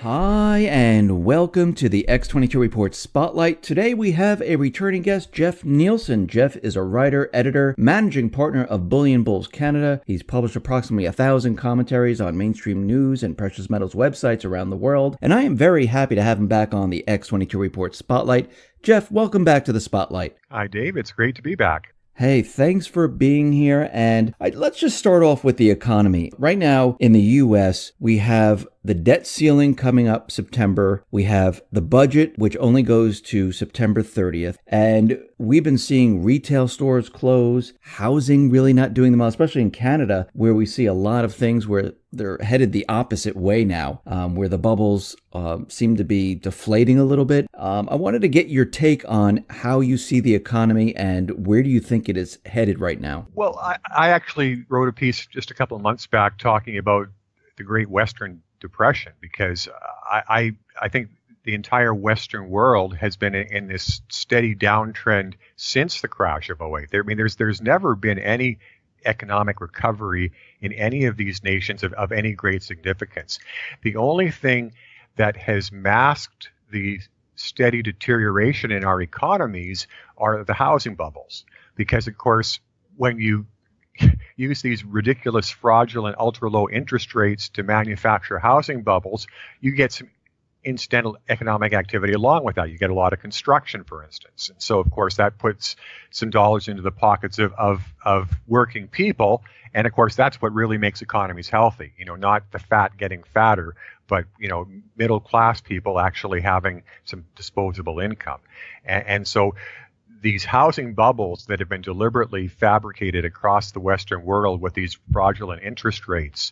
Hi, and welcome to the X22 Report Spotlight. Today we have a returning guest, Jeff Nielson. Jeff is a writer, editor, managing partner of Bullion Bulls Canada. He's published approximately 1,000 commentaries on mainstream news and precious metals websites around the world, and I am very happy to have him back on the X22 Report Spotlight. Jeff, welcome back to the Spotlight. Hi, Dave. It's great to be back. Hey, thanks for being here. And let's just start off with the economy. Right now in the U.S., we have the debt ceiling coming up September. We have the budget, which only goes to September 30th. And we've been seeing retail stores close, housing really not doing them well, especially in Canada, where we see a lot of things where they're headed the opposite way now, where the bubbles seem to be deflating a little bit. I wanted to get your take on how you see the economy and where do you think it is headed right now? Well, I actually wrote a piece just a couple of months back talking about the Great Western Depression, because I think the entire Western world has been in this steady downtrend since the crash of '08. There's never been any economic recovery in any of these nations of any great significance. The only thing that has masked the steady deterioration in our economies are the housing bubbles, because of course when you use these ridiculous, fraudulent, ultra-low interest rates to manufacture housing bubbles, you get some incidental economic activity along with that. You get a lot of construction, for instance. And so, of course, that puts some dollars into the pockets of working people. And, of course, that's what really makes economies healthy. Not the fat getting fatter, but, middle-class people actually having some disposable income. And so these housing bubbles that have been deliberately fabricated across the Western world with these fraudulent interest rates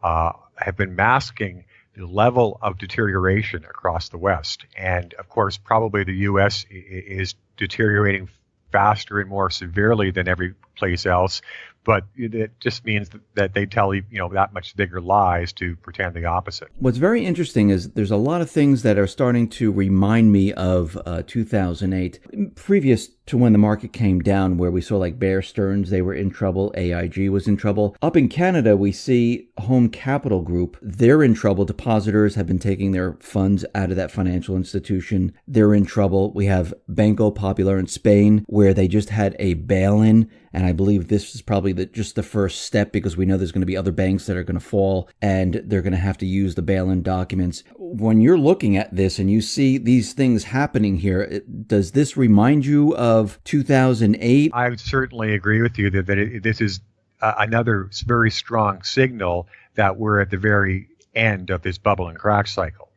have been masking the level of deterioration across the West. And of course, probably the U.S. is deteriorating faster and more severely than every place else. But it just means that they tell that much bigger lies to pretend the opposite. What's very interesting is there's a lot of things that are starting to remind me of 2008, previous to when the market came down, where we saw like Bear Stearns, they were in trouble, AIG was in trouble. Up in Canada, we see Home Capital Group, they're in trouble. Depositors have been taking their funds out of that financial institution. They're in trouble. We have Banco Popular in Spain, where they just had a bail-in. And I believe this is probably just the first step, because we know there's going to be other banks that are going to fall and they're going to have to use the bail-in documents. When you're looking at this and you see these things happening here, does this remind you of 2008? I would certainly agree with you that this is another very strong signal that we're at the very end of this bubble and crash cycle.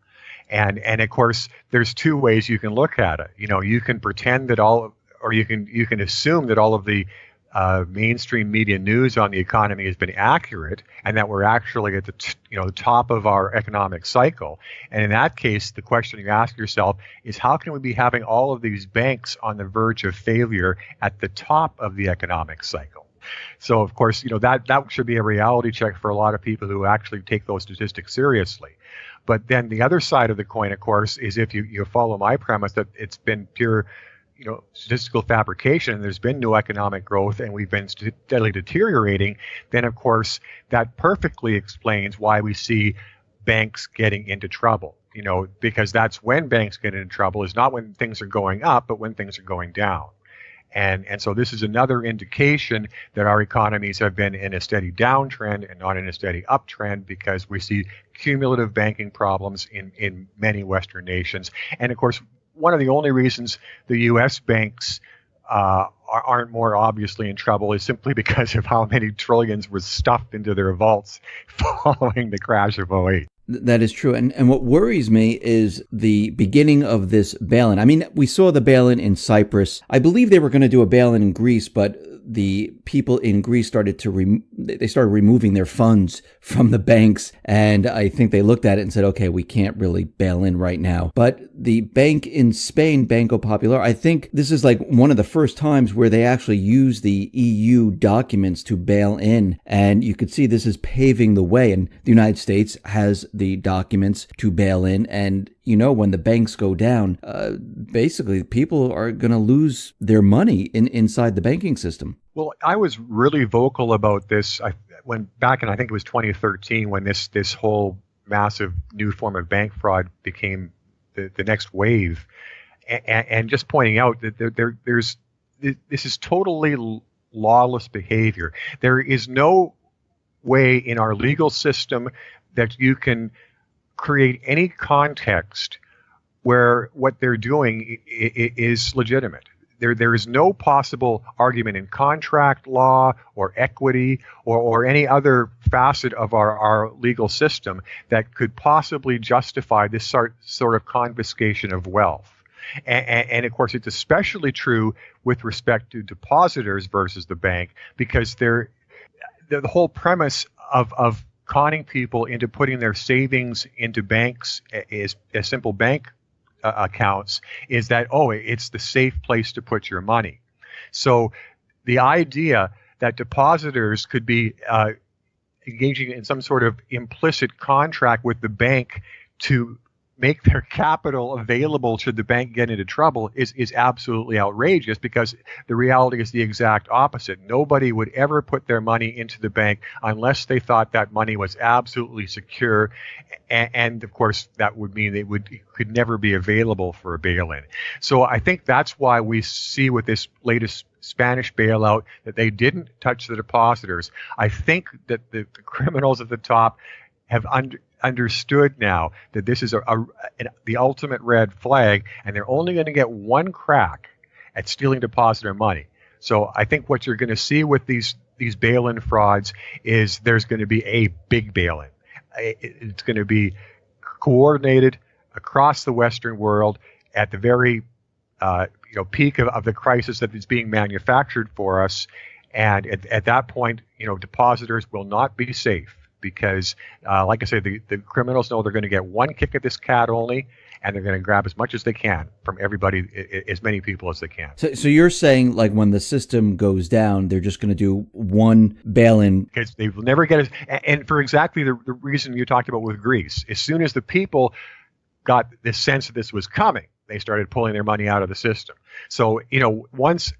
And of course, there's two ways you can look at it. You can pretend that you can assume that all of the mainstream media news on the economy has been accurate, and that we're actually at the top of our economic cycle. And in that case, the question you ask yourself is, how can we be having all of these banks on the verge of failure at the top of the economic cycle? So, of course, that should be a reality check for a lot of people who actually take those statistics seriously. But then the other side of the coin, of course, is if you follow my premise that it's been pure statistical fabrication, and there's been no economic growth, and we've been steadily deteriorating, then of course that perfectly explains why we see banks getting into trouble. Because that's when banks get into trouble, is not when things are going up, but when things are going down. And so this is another indication that our economies have been in a steady downtrend and not in a steady uptrend, because we see cumulative banking problems in many Western nations. And of course, one of the only reasons the U.S. banks aren't more obviously in trouble is simply because of how many trillions was stuffed into their vaults following the crash of '08. That is true. And what worries me is the beginning of this bail-in. I mean, we saw the bail-in in Cyprus. I believe they were going to do a bail-in in Greece, but the people in Greece started removing their funds from the banks. And I think they looked at it and said, okay, we can't really bail in right now. But the bank in Spain, Banco Popular, I think this is like one of the first times where they actually use the EU documents to bail in. And you could see this is paving the way. And the United States has the documents to bail in. And when the banks go down, basically people are going to lose their money inside the banking system. Well, I was really vocal about this when back in, I think it was 2013, when this whole massive new form of bank fraud became the next wave. And just pointing out that this is totally lawless behavior. There is no way in our legal system that you can create any context where what they're doing is legitimate. There is no possible argument in contract law or equity or any other facet of our legal system that could possibly justify this sort of confiscation of wealth. And of course, it's especially true with respect to depositors versus the bank, because the whole premise of conning people into putting their savings into banks is as simple bank accounts is that, it's the safe place to put your money. So the idea that depositors could be engaging in some sort of implicit contract with the bank to make their capital available should the bank get into trouble is absolutely outrageous, because the reality is the exact opposite. Nobody would ever put their money into the bank unless they thought that money was absolutely secure. And of course, that would mean it could never be available for a bail-in. So I think that's why we see with this latest Spanish bailout that they didn't touch the depositors. I think that the criminals at the top have understood now that this is the ultimate red flag, and they're only going to get one crack at stealing depositor money. So I think what you're going to see with these bail-in frauds is there's going to be a big bail-in. It's going to be coordinated across the Western world at the very peak of the crisis that is being manufactured for us. And at that point, depositors will not be safe. Because, like I say, the criminals know they're going to get one kick at this cat only, and they're going to grab as much as they can from everybody, as many people as they can. So you're saying, like, when the system goes down, they're just going to do one bail-in? Because they will never get it. And for exactly the reason you talked about with Greece, as soon as the people got this sense that this was coming, they started pulling their money out of the system. So, once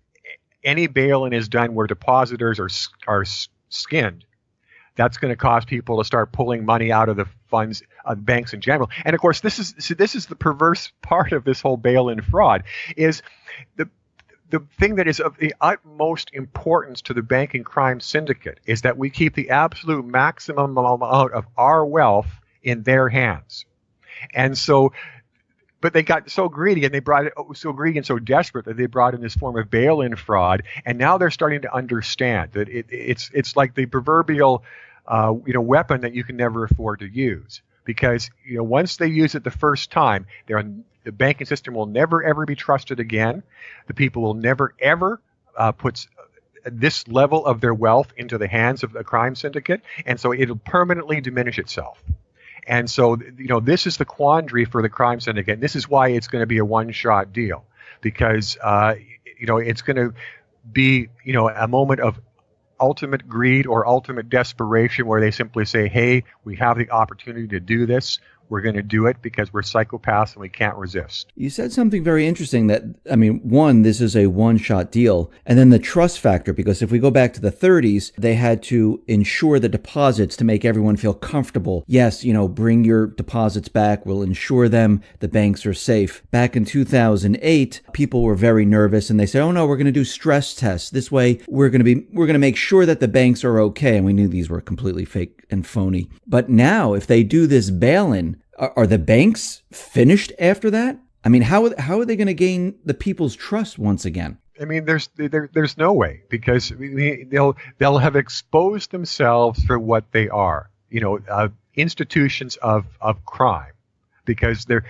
any bail-in is done where depositors are skinned, that's going to cause people to start pulling money out of the funds of banks in general. And of course, this is the perverse part of this whole bail-in fraud, is the thing that is of the utmost importance to the banking crime syndicate is that we keep the absolute maximum amount of our wealth in their hands. And so, but they got so greedy, and so desperate that they brought in this form of bail-in fraud. And now they're starting to understand that it's like the proverbial weapon that you can never afford to use, because once they use it the first time, the banking system will never ever be trusted again. The people will never ever put this level of their wealth into the hands of the crime syndicate, and so it'll permanently diminish itself. And so this is the quandary for the crime syndicate. And this is why it's going to be a one-shot deal, because it's going to be a moment of ultimate greed or ultimate desperation, where they simply say, hey, we have the opportunity to do this. We're going to do it because we're psychopaths and we can't resist. You said something very interesting that, one, this is a one-shot deal, and then the trust factor, because if we go back to the 30s, they had to insure the deposits to make everyone feel comfortable. Yes, bring your deposits back. We'll insure them. The banks are safe. Back in 2008, people were very nervous, and they said, oh no, we're going to do stress tests. This way, we're going to make sure that the banks are okay. And we knew these were completely fake and phony. But now, if they do this bail-in, are the banks finished after that? How are they going to gain the people's trust once again? There's no way, because they'll have exposed themselves for what they are, institutions of crime, because the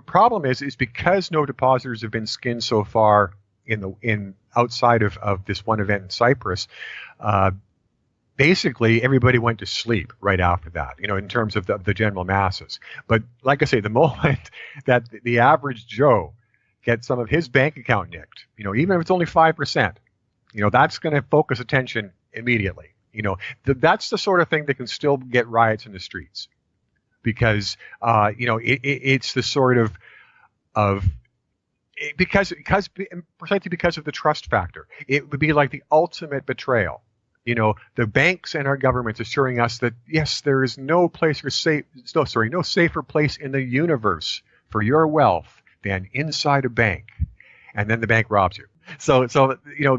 problem is because no depositors have been skinned so far in outside of this one event in Cyprus. Basically, everybody went to sleep right after that, in terms of the general masses. But like I say, the moment that the average Joe gets some of his bank account nicked, even if it's only 5%, that's going to focus attention immediately. That's the sort of thing that can still get riots in the streets, because it's the sort precisely because of the trust factor. It would be like the ultimate betrayal. The banks and our governments assuring us that yes, there is no place for no safer place in the universe for your wealth than inside a bank, and then the bank robs you. So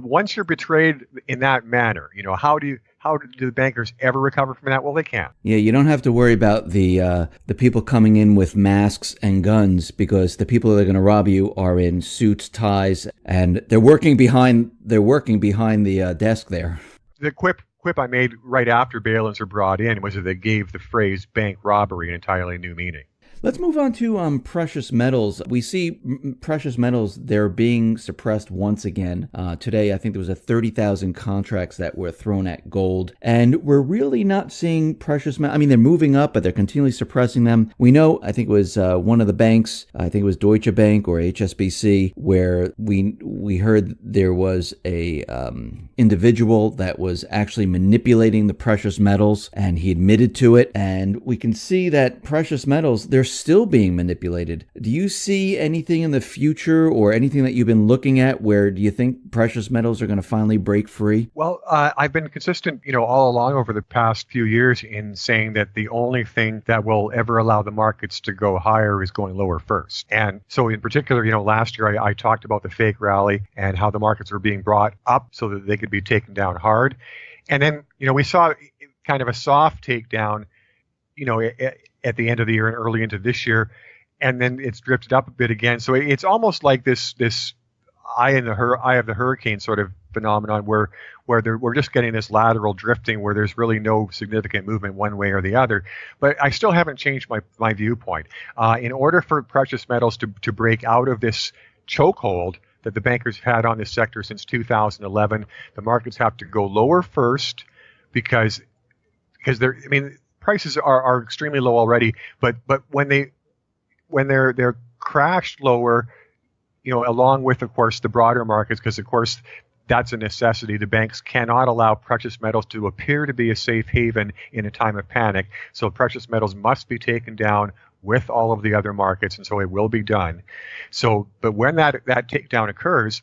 once you're betrayed in that manner, how do the bankers ever recover from that? Well, they can't. Yeah, you don't have to worry about the people coming in with masks and guns, because the people that are going to rob you are in suits, ties, and they're working behind the desk there. The quip I made right after bail-ins were brought in was that they gave the phrase bank robbery an entirely new meaning. Let's move on to precious metals. We see precious metals, they're being suppressed once again. Today, I think there was 30,000 contracts that were thrown at gold. And we're really not seeing precious metals. I mean, they're moving up, but they're continually suppressing them. We know, I think it was one of the banks, I think it was Deutsche Bank or HSBC, where we heard there was a individual that was actually manipulating the precious metals, and he admitted to it. And we can see that precious metals, they're still being manipulated. Do you see anything in the future or anything that you've been looking at where do you think precious metals are going to finally break free? Well, I've been consistent, all along over the past few years in saying that the only thing that will ever allow the markets to go higher is going lower first. And so in particular, last year I talked about the fake rally and how the markets were being brought up so that they could be taken down hard. And then, we saw kind of a soft takedown, at the end of the year and early into this year, and then it's drifted up a bit again. So it's almost like this eye of the hurricane sort of phenomenon where we're just getting this lateral drifting where there's really no significant movement one way or the other. But I still haven't changed my viewpoint. In order for precious metals to break out of this chokehold that the bankers have had on this sector since 2011, the markets have to go lower first because prices are extremely low already, but when they're crashed lower, along with, of course, the broader markets, because of course that's a necessity. The banks cannot allow precious metals to appear to be a safe haven in a time of panic. So precious metals must be taken down with all of the other markets, and so it will be done. But when that takedown occurs,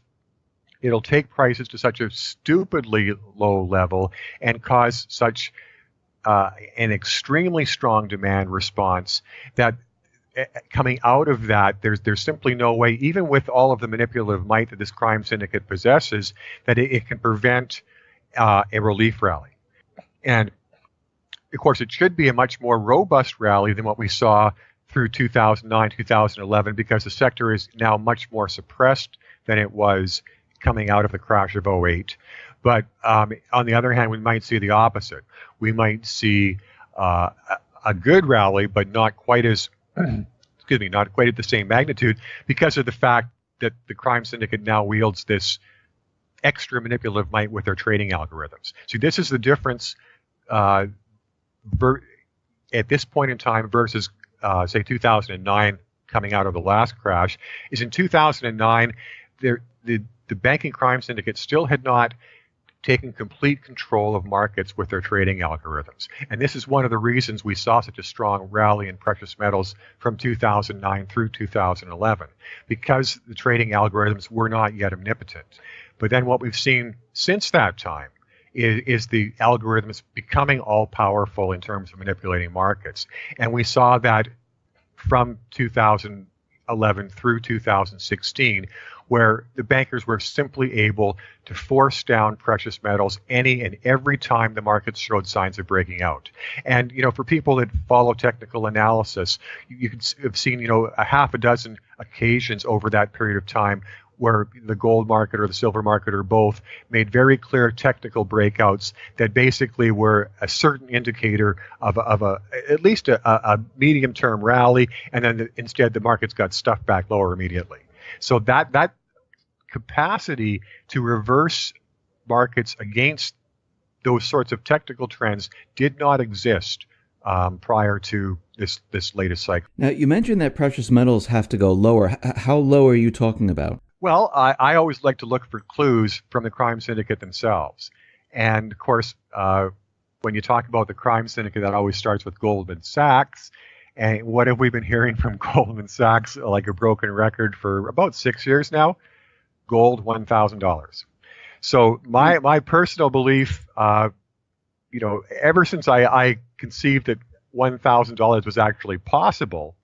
it'll take prices to such a stupidly low level and cause such an extremely strong demand response that coming out of that, there's simply no way, even with all of the manipulative might that this crime syndicate possesses, that it can prevent a relief rally. And of course, it should be a much more robust rally than what we saw through 2009, 2011, because the sector is now much more suppressed than it was coming out of the crash of '08. But on the other hand, we might see the opposite. We might see a good rally, but not quite as, not quite at the same magnitude, because of the fact that the crime syndicate now wields this extra manipulative might with their trading algorithms. So this is the difference at this point in time versus, say, 2009, coming out of the last crash, is in 2009, the banking crime syndicate still had not taken complete control of markets with their trading algorithms. And this is one of the reasons we saw such a strong rally in precious metals from 2009 through 2011, because the trading algorithms were not yet omnipotent. But then what we've seen since that time is the algorithms becoming all-powerful in terms of manipulating markets. And we saw that from 2011 through 2016, where the bankers were simply able to force down precious metals any and every time the markets showed signs of breaking out. And, for people that follow technical analysis, you can have seen, a half a dozen occasions over that period of time where the gold market or the silver market or both made very clear technical breakouts that basically were a certain indicator of at least a medium-term rally, and then instead the markets got stuffed back lower immediately. So that capacity to reverse markets against those sorts of technical trends did not exist prior to this latest cycle. Now, you mentioned that precious metals have to go lower. How low are you talking about? Well, I always like to look for clues from the crime syndicate themselves. And of course, when you talk about the crime syndicate, that always starts with Goldman Sachs. And what have we been hearing from Goldman Sachs, like a broken record, for about 6 years now? Gold, $1,000. So my personal belief, ever since I conceived that $1,000 was actually possible,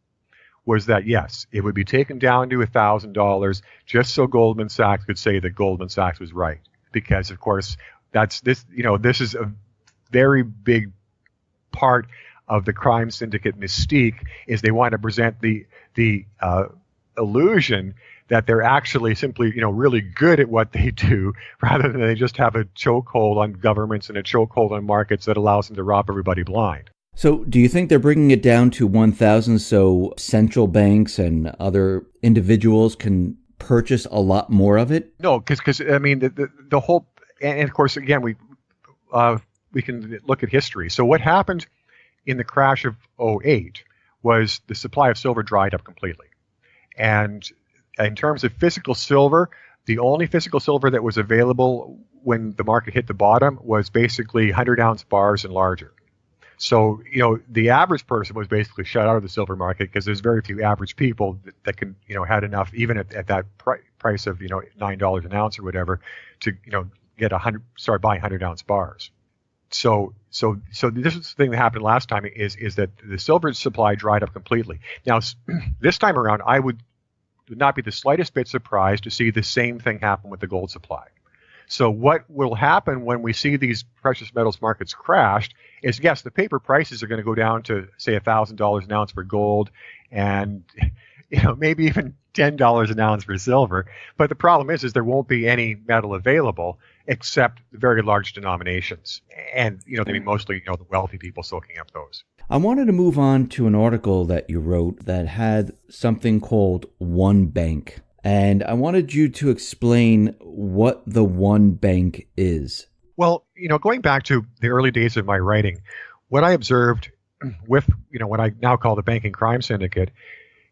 was that yes, it would be taken down to $1,000 just so Goldman Sachs could say that Goldman Sachs was right, because of course this is a very big part of the crime syndicate mystique, is they want to present the illusion that they're actually simply, really good at what they do, rather than they just have a chokehold on governments and a chokehold on markets that allows them to rob everybody blind. So do you think they're bringing it down to 1,000 so central banks and other individuals can purchase a lot more of it? No, because I mean, the whole, and of course, again, we can look at history. So what happened in the crash of '08 was the supply of silver dried up completely. And in terms of physical silver, the only physical silver that was available when the market hit the bottom was basically 100-ounce bars and larger. So, the average person was basically shut out of the silver market, because there's very few average people that can, had enough, even at that price of, $9 an ounce or whatever, to, start buying 100-ounce bars. So this is the thing that happened last time, is that the silver supply dried up completely. Now, this time around, I would not be the slightest bit surprised to see the same thing happen with the gold supply. So what will happen when we see these precious metals markets crashed is, yes, the paper prices are going to go down to, say, $1,000 an ounce for gold, and maybe even $10 an ounce for silver. But the problem is there won't be any metal available except very large denominations, and mostly the wealthy people soaking up those. I wanted to move on to an article that you wrote that had something called One Bank. And I wanted you to explain what the One Bank is. Well, going back to the early days of my writing, what I observed with, what I now call the banking crime syndicate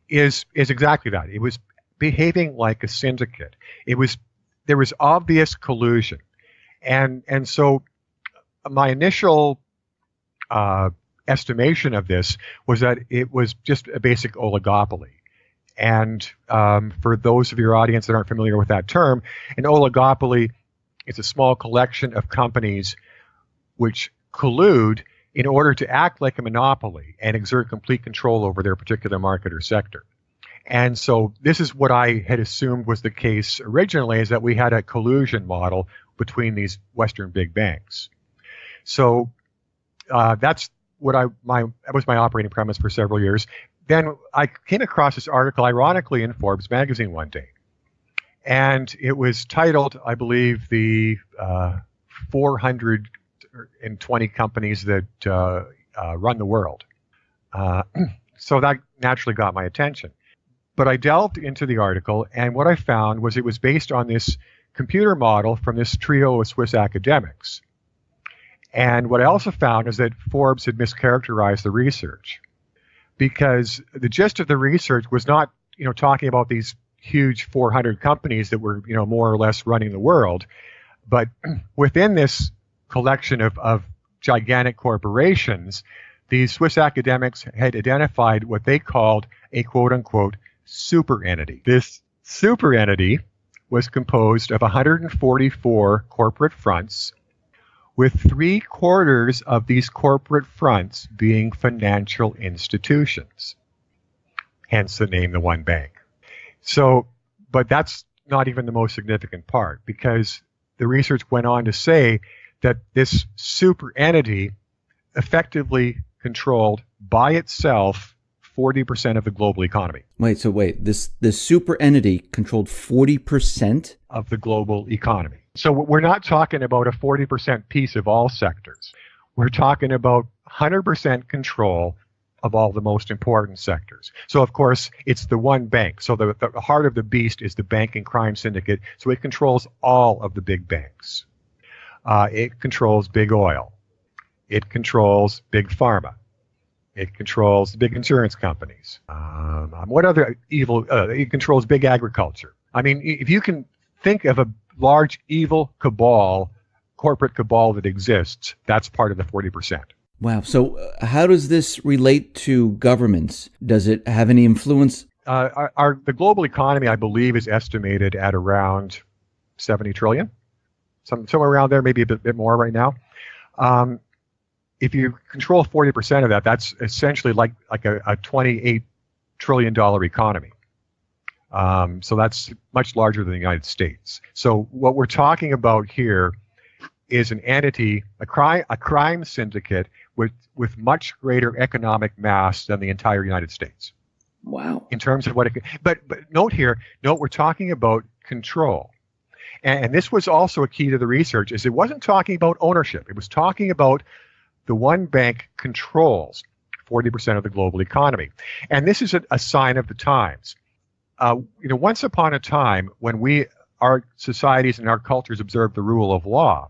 is exactly that. It was behaving like a syndicate. There was obvious collusion. And so my initial estimation of this was that it was just a basic oligopoly. And for those of your audience that aren't familiar with that term, an oligopoly is a small collection of companies which collude in order to act like a monopoly and exert complete control over their particular market or sector. And so this is what I had assumed was the case originally, is that we had a collusion model between these Western big banks. So that's what that was my operating premise for several years. Then I came across this article, ironically, in Forbes magazine one day. And it was titled, I believe, the 420 companies that run the world. So that naturally got my attention. But I delved into the article, and what I found was it was based on this computer model from this trio of Swiss academics. And what I also found is that Forbes had mischaracterized the research, because the gist of the research was not, talking about these huge 400 companies that were, more or less running the world, but within this collection of gigantic corporations, these Swiss academics had identified what they called a quote-unquote super entity. This super entity was composed of 144 corporate fronts, with 3/4 of these corporate fronts being financial institutions, hence the name the One Bank. So, but that's not even the most significant part, because the research went on to say that this super entity effectively controlled by itself 40% of the global economy. Wait, this super entity controlled 40% of the global economy. So we're not talking about a 40% piece of all sectors. We're talking about 100% control of all the most important sectors. So, of course, it's the One Bank. So the heart of the beast is the banking crime syndicate. So it controls all of the big banks. It controls big oil. It controls big pharma. It controls the big insurance companies. What other evil? It controls big agriculture. I mean, if you can think of a large evil cabal, corporate cabal that exists, that's part of the 40%. Wow. So how does this relate to governments? Does it have any influence? The global economy, I believe, is estimated at around 70 trillion. somewhere around there, maybe a bit more right now. If you control 40% of that, that's essentially like a $28 trillion economy. So that's much larger than the United States. So what we're talking about here is an entity, a crime syndicate with much greater economic mass than the entire United States. Wow. In terms of what it could, but note we're talking about control. And this was also a key to the research, is it wasn't talking about ownership. It was talking about the one bank controls 40% of the global economy. And this is a sign of the times. Once upon a time, when our societies and our cultures observed the rule of law,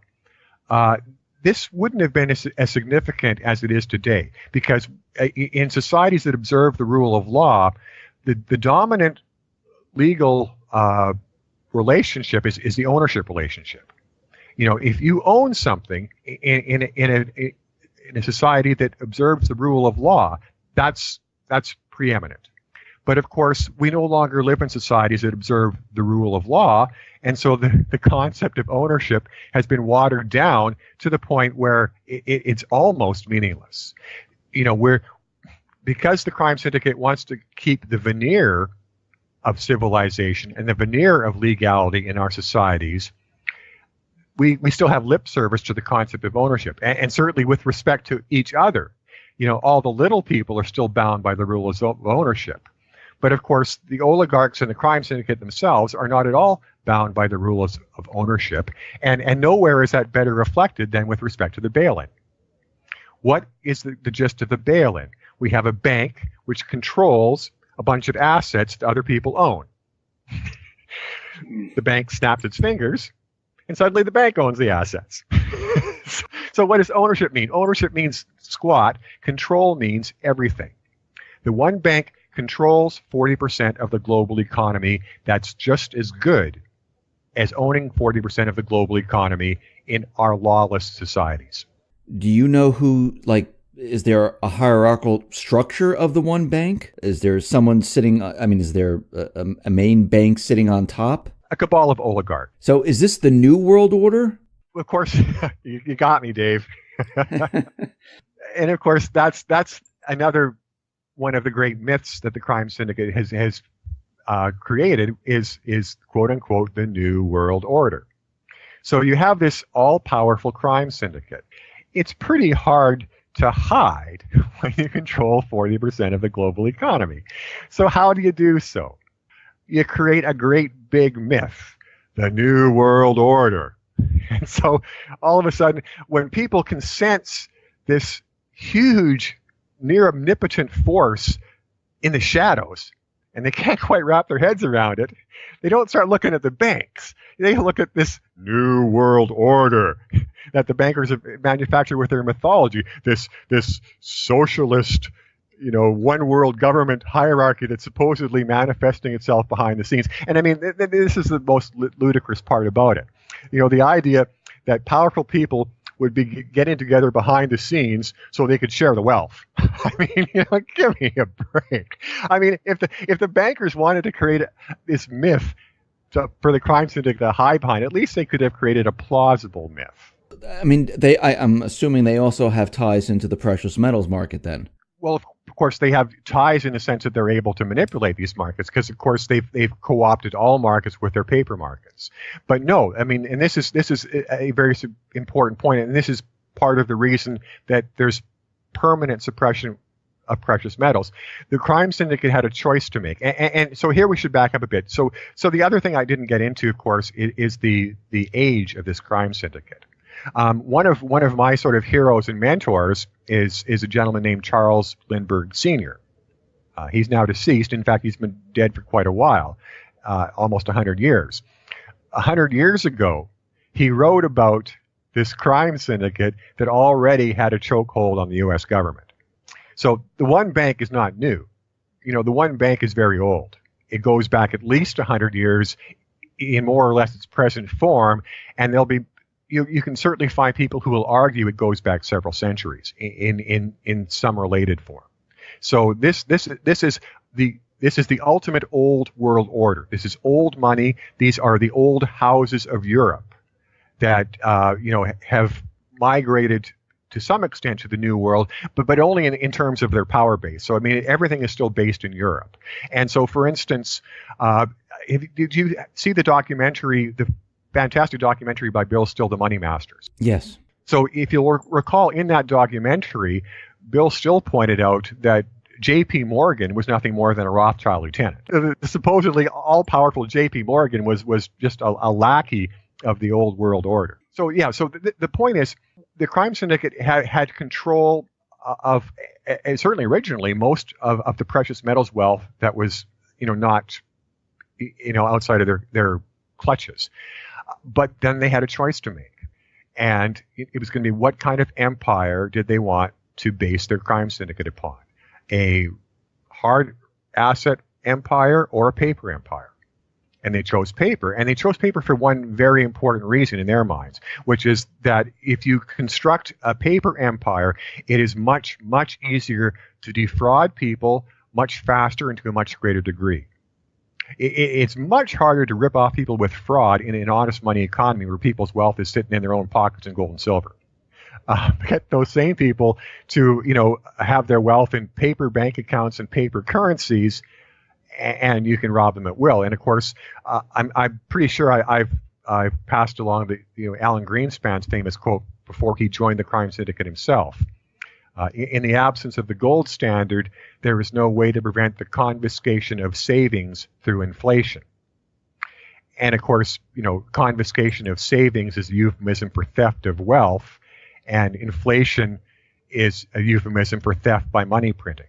this wouldn't have been as significant as it is today, because in societies that observe the rule of law, the dominant legal relationship is the ownership relationship. If you own something in a society that observes the rule of law, that's preeminent. But of course, we no longer live in societies that observe the rule of law, and so the concept of ownership has been watered down to the point where it's almost meaningless. Because the crime syndicate wants to keep the veneer of civilization and the veneer of legality in our societies, we still have lip service to the concept of ownership, and certainly with respect to each other. All the little people are still bound by the rules of ownership. But of course, the oligarchs and the crime syndicate themselves are not at all bound by the rules of ownership, and nowhere is that better reflected than with respect to the bail-in. What is the gist of the bail-in? We have a bank which controls a bunch of assets that other people own. The bank snaps its fingers, and suddenly the bank owns the assets. So what does ownership mean? Ownership means squat. Control means everything. The one bank controls 40% of the global economy. That's just as good as owning 40% of the global economy in our lawless societies. Do you know who, is there a hierarchical structure of the one bank? Is there someone sitting, is there a main bank sitting on top? A cabal of oligarchs. So is this the New World Order? Of course, you got me, Dave. And of course, that's another one of the great myths that the crime syndicate has created is quote unquote the New World Order. So you have this all-powerful crime syndicate. It's pretty hard to hide when you control 40% of the global economy. So how do you do so? You create a great big myth, the New World Order. And so all of a sudden, when people can sense this huge, near omnipotent force in the shadows, and they can't quite wrap their heads around it, they don't start looking at the banks. They look at this New World Order that the bankers have manufactured with their mythology, this socialist, one world government hierarchy that's supposedly manifesting itself behind the scenes. And this is the most ludicrous part about it. The idea that powerful people would be getting together behind the scenes so they could share the wealth. Give me a break. If the bankers wanted to create this myth for the crime syndicate to hide behind, at least they could have created a plausible myth. I'm assuming they also have ties into the precious metals market then. Well, of course, they have ties in the sense that they're able to manipulate these markets because, of course, they've co-opted all markets with their paper markets. But no, and this is a very important point, and this is part of the reason that there's permanent suppression of precious metals. The crime syndicate had a choice to make, and so here we should back up a bit. So the other thing I didn't get into, of course, is the age of this crime syndicate. One of my sort of heroes and mentors is a gentleman named Charles Lindbergh Sr. He's now deceased. In fact, he's been dead for quite a while, almost 100 years. 100 years ago, he wrote about this crime syndicate that already had a chokehold on the U.S. government. So the one bank is not new. The one bank is very old. It goes back at least 100 years in more or less its present form, and there'll be you can certainly find people who will argue it goes back several centuries in some related form. So this is the ultimate old world order. This is old money. These are the old houses of Europe that have migrated to some extent to the New World, but only in terms of their power base. So I mean, everything is still based in Europe. And so, for instance, did you see the documentary, the fantastic documentary by Bill Still, The Money Masters? Yes. So if you'll recall, in that documentary, Bill Still pointed out that J.P. Morgan was nothing more than a Rothschild lieutenant. The supposedly all-powerful J.P. Morgan was just a lackey of the old world order. So yeah, so the point is, the crime syndicate had control of, certainly originally, most of the precious metals wealth that was, not, outside of their clutches. But then they had a choice to make. And it was going to be, what kind of empire did they want to base their crime syndicate upon? A hard asset empire or a paper empire? And they chose paper. And they chose paper for one very important reason in their minds, which is that if you construct a paper empire, it is much, much easier to defraud people much faster and to a much greater degree. It's much harder to rip off people with fraud in an honest money economy where people's wealth is sitting in their own pockets in gold and silver. Get those same people to, have their wealth in paper bank accounts and paper currencies, and you can rob them at will. And of course, I'm pretty sure I've passed along the Alan Greenspan's famous quote before he joined the crime syndicate himself. In the absence of the gold standard, there is no way to prevent the confiscation of savings through inflation. And of course, confiscation of savings is a euphemism for theft of wealth, and inflation is a euphemism for theft by money printing.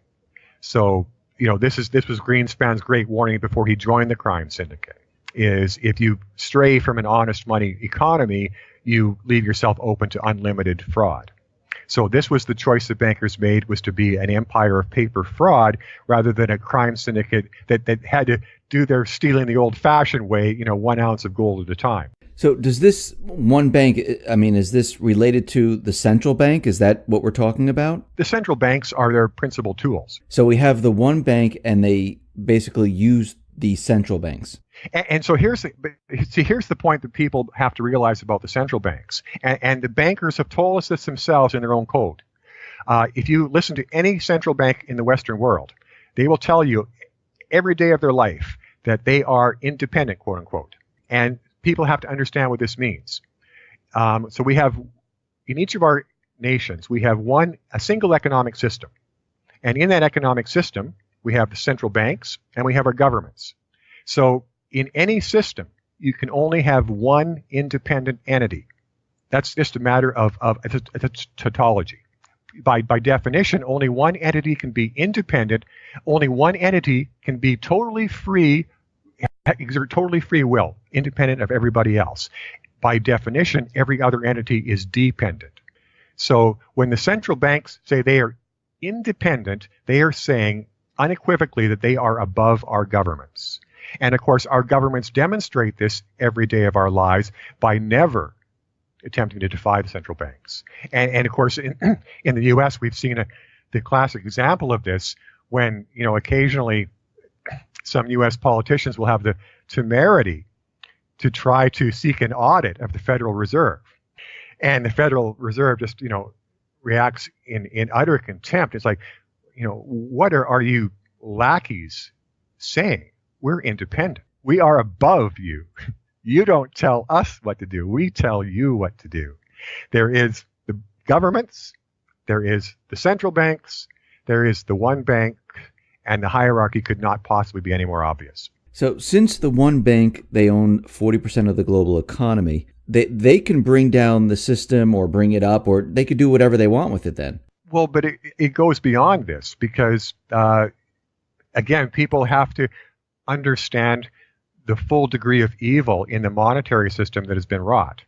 So, this was Greenspan's great warning before he joined the crime syndicate, is if you stray from an honest money economy, you leave yourself open to unlimited fraud. So this was the choice the bankers made, was to be an empire of paper fraud rather than a crime syndicate that had to do their stealing the old-fashioned way, 1 ounce of gold at a time. So does this one bank, is this related to the central bank? Is that what we're talking about? The central banks are their principal tools. So we have the one bank, and they basically use the central banks. And so here's the point that people have to realize about the central banks. And the bankers have told us this themselves in their own code. If you listen to any central bank in the Western world, they will tell you every day of their life that they are independent, quote unquote. And people have to understand what this means. So we have, in each of our nations, we have a single economic system. And in that economic system, we have the central banks and we have our governments. So in any system, you can only have one independent entity. That's just a matter of it's tautology. By definition, only one entity can be independent. Only one entity can be totally free, exert totally free will, independent of everybody else. By definition, every other entity is dependent. So when the central banks say they are independent, they are saying unequivocally that they are above our governments. And of course, our governments demonstrate this every day of our lives by never attempting to defy the central banks. And of course, in the U.S., we've seen the classic example of this when, occasionally some U.S. politicians will have the temerity to try to seek an audit of the Federal Reserve. And the Federal Reserve just, reacts in utter contempt. It's like, what are you lackeys saying? We're independent. We are above you. You don't tell us what to do. We tell you what to do. There is the governments, there is the central banks, there is the one bank, and the hierarchy could not possibly be any more obvious. So since the one bank, they own 40% of the global economy, they can bring down the system or bring it up, or they could do whatever they want with it then. Well, but it goes beyond this because, again, people have to understand the full degree of evil in the monetary system that has been wrought.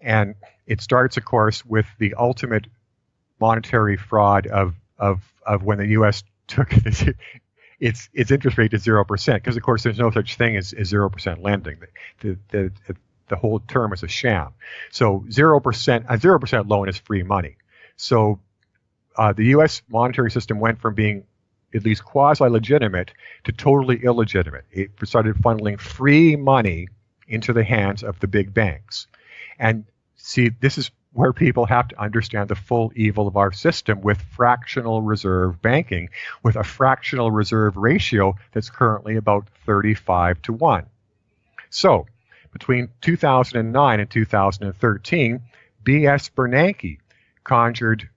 And it starts, of course, with the ultimate monetary fraud of when the U.S. took its interest rate to 0%, because, of course, there's no such thing as 0% lending. The whole term is a sham. So 0%, a 0% loan is free money. So the U.S. monetary system went from being at least quasi-legitimate to totally illegitimate. It started funneling free money into the hands of the big banks. And See, this is where people have to understand the full evil of our system with fractional reserve banking, with a fractional reserve ratio that's currently about 35 to 1. So, between 2009 and 2013, B.S. Bernanke conjured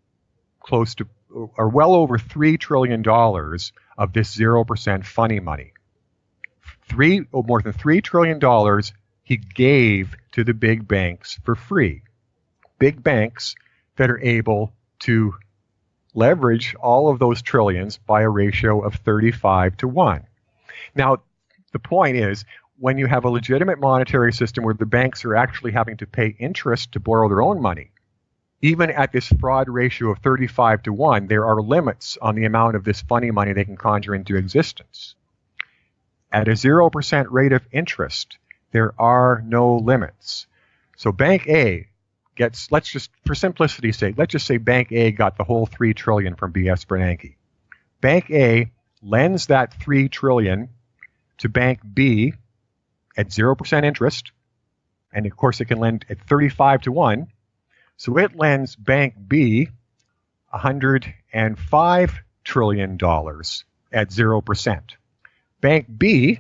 close to, or well over $3 trillion of this 0% funny money. More than $3 trillion he gave to the big banks for free. Big banks that are able to leverage all of those trillions by a ratio of 35 to 1. Now, the point is, when you have a legitimate monetary system where the banks are actually having to pay interest to borrow their own money, even at this fraud ratio of 35 to 1, there are limits on the amount of this funny money they can conjure into existence. At a 0% rate of interest, there are no limits. So Bank A gets, let's just, for simplicity's sake, let's just say Bank A got the whole $3 trillion from B.S. Bernanke. Bank A lends that $3 trillion to Bank B at 0% interest, and of course it can lend at 35 to 1. So it lends Bank B $105 trillion at 0%. Bank B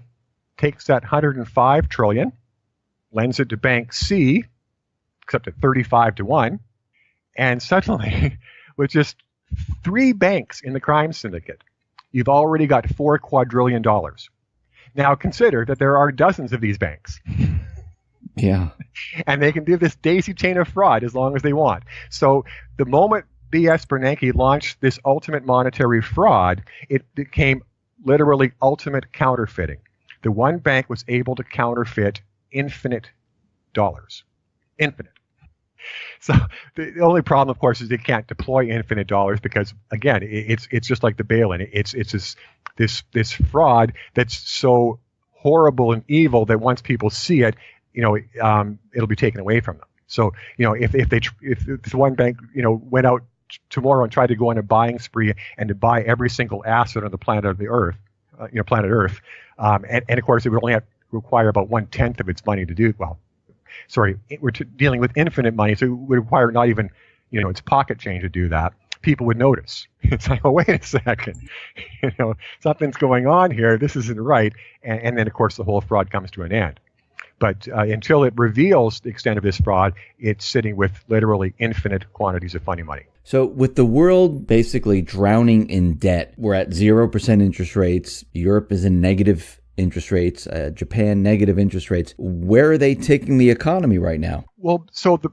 takes that $105 trillion, lends it to Bank C, except at 35 to 1, and suddenly, with just 3 banks in the crime syndicate, you've already got $4 quadrillion. Now consider that there are dozens of these banks. Yeah. And they can do this daisy chain of fraud as long as they want. So the moment B.S. Bernanke launched this ultimate monetary fraud, it became literally ultimate counterfeiting. The one bank was able to counterfeit infinite dollars. Infinite. So the only problem, of course, is they can't deploy infinite dollars because, again, it's just like the bail-in. It's this fraud that's so horrible and evil that once people see it, it'll be taken away from them. So, if this one bank, went out tomorrow and tried to go on a buying spree and to buy every single asset on the planet Earth, and of course it would only require about 1/10 of its money to do. Well, sorry, we're dealing with infinite money, so it would require not even, its pocket change to do that. People would notice. It's like, oh, wait a second, something's going on here. This isn't right. And then, of course, the whole fraud comes to an end. But until it reveals the extent of this fraud, it's sitting with literally infinite quantities of funny money. So with the world basically drowning in debt, we're at 0% interest rates. Europe is in negative interest rates. Japan, negative interest rates. Where are they taking the economy right now? Well, so the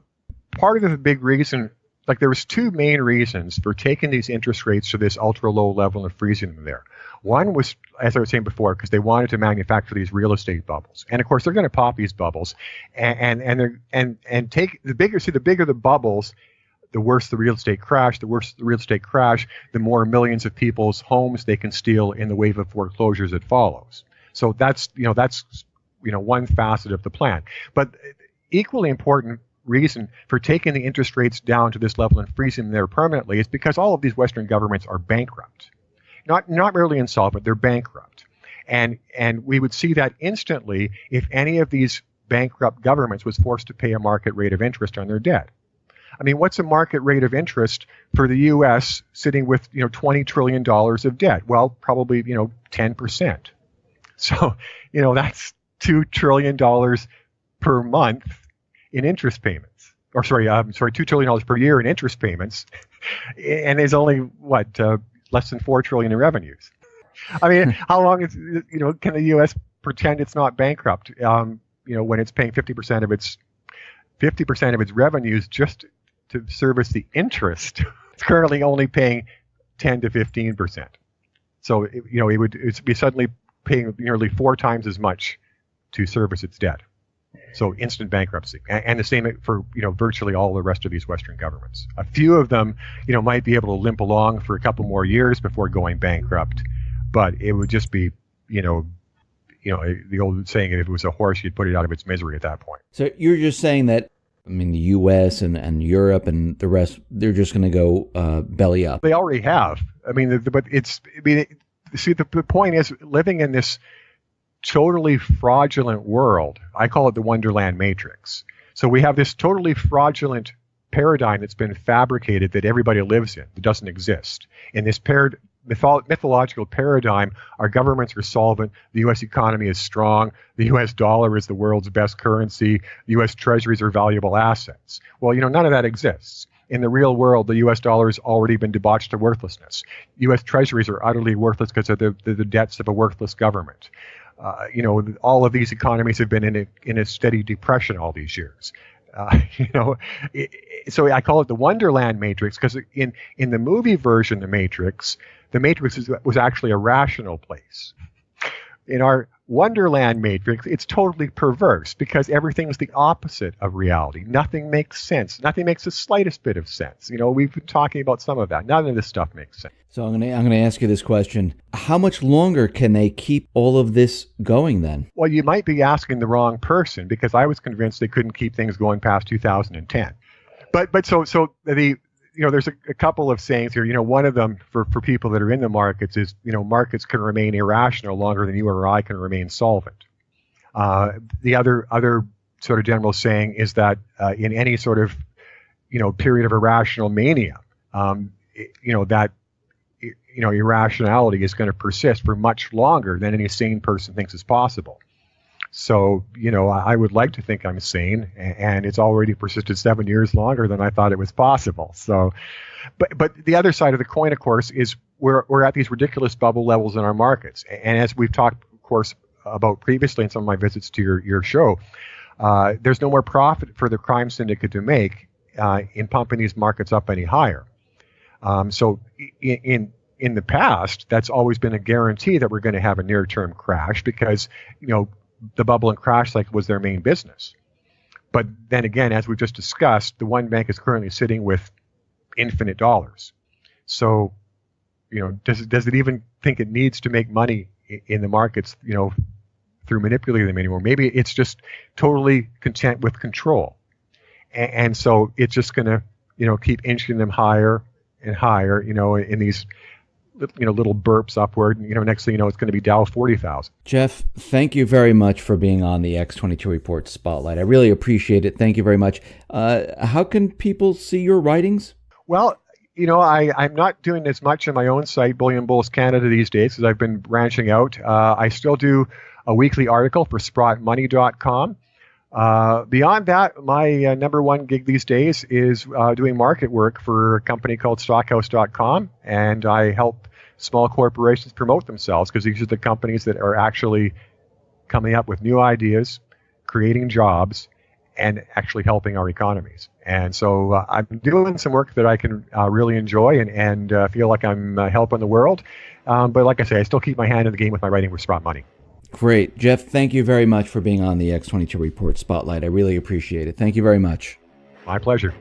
part of the big reason, there was 2 main reasons for taking these interest rates to this ultra low level and freezing them there. One was, as I was saying before, because they wanted to manufacture these real estate bubbles, and of course they're going to pop these bubbles, and take the bigger. See, the bigger the bubbles, the worse the real estate crash. The worse the real estate crash, the more millions of people's homes they can steal in the wave of foreclosures that follows. So that's one facet of the plan. But equally important reason for taking the interest rates down to this level and freezing them there permanently is because all of these Western governments are bankrupt. Not merely insolvent, they're bankrupt. And we would see that instantly if any of these bankrupt governments was forced to pay a market rate of interest on their debt. I mean, what's a market rate of interest for the U.S. sitting with $20 trillion of debt? Well, probably 10%. So that's $2 trillion per month in interest payments. Or $2 trillion per year in interest payments, and there's only less than $4 trillion in revenues. I mean, how long can the U.S. pretend it's not bankrupt? When it's paying 50% of its revenues just to service the interest, it's currently only paying 10 to 15%. So it'd be suddenly paying nearly 4 times as much to service its debt. So instant bankruptcy, and the same for virtually all the rest of these Western governments. A few of them, might be able to limp along for a couple more years before going bankrupt, but it would just be, the old saying, if it was a horse, you'd put it out of its misery at that point. So you're just saying that, the U.S. and Europe and the rest, they're just going to go belly up. They already have. The point is, living in this totally fraudulent world, I call it the Wonderland Matrix. So we have this totally fraudulent paradigm that's been fabricated that everybody lives in, that doesn't exist. In this mythological paradigm, our governments are solvent, the U.S. economy is strong, the U.S. dollar is the world's best currency, U.S. treasuries are valuable assets. Well, none of that exists. In the real world, the U.S. dollar has already been debauched to worthlessness. U.S. treasuries are utterly worthless because of the debts of a worthless government. All of these economies have been in a steady depression all these years. So I call it the Wonderland Matrix because in the movie version, the Matrix was actually a rational place. In our Wonderland Matrix, it's totally perverse because everything's the opposite of reality. Nothing makes sense. Nothing makes the slightest bit of sense. We've been talking about some of that. None of this stuff makes sense. So I'm gonna ask you this question: how much longer can they keep all of this going then? Well, you might be asking the wrong person because I was convinced they couldn't keep things going past 2010. But so the there's a couple of sayings here. One of them for people that are in the markets is, markets can remain irrational longer than you or I can remain solvent. The other sort of general saying is that in any sort of, period of irrational mania, that irrationality is going to persist for much longer than any sane person thinks is possible. So, I would like to think I'm sane, and it's already persisted 7 years longer than I thought it was possible. So, but the other side of the coin, of course, is we're at these ridiculous bubble levels in our markets. And as we've talked, of course, about previously in some of my visits to your show, there's no more profit for the crime syndicate to make in pumping these markets up any higher. So in the past, that's always been a guarantee that we're going to have a near-term crash because, the bubble and crash cycle was their main business. But then again, as we've just discussed, the one bank is currently sitting with infinite dollars. So, does it even think it needs to make money in the markets, through manipulating them anymore? Maybe it's just totally content with control. And so it's just going to, keep inching them higher and higher, in these little burps upward. Next thing you know, it's going to be Dow 40,000. Jeff, thank you very much for being on the X22 Report Spotlight. I really appreciate it. Thank you very much. How can people see your writings? Well, I'm not doing as much on my own site, Bullion Bulls Canada, these days, because I've been branching out. I still do a weekly article for SprottMoney.com. Beyond that, my number one gig these days is doing market work for a company called Stockhouse.com, and I help small corporations promote themselves because these are the companies that are actually coming up with new ideas, creating jobs, and actually helping our economies. And so I'm doing some work that I can really enjoy and feel like I'm helping the world. But like I say, I still keep my hand in the game with my writing with Sprott Money. Great. Jeff, thank you very much for being on the X22 Report Spotlight. I really appreciate it. Thank you very much. My pleasure.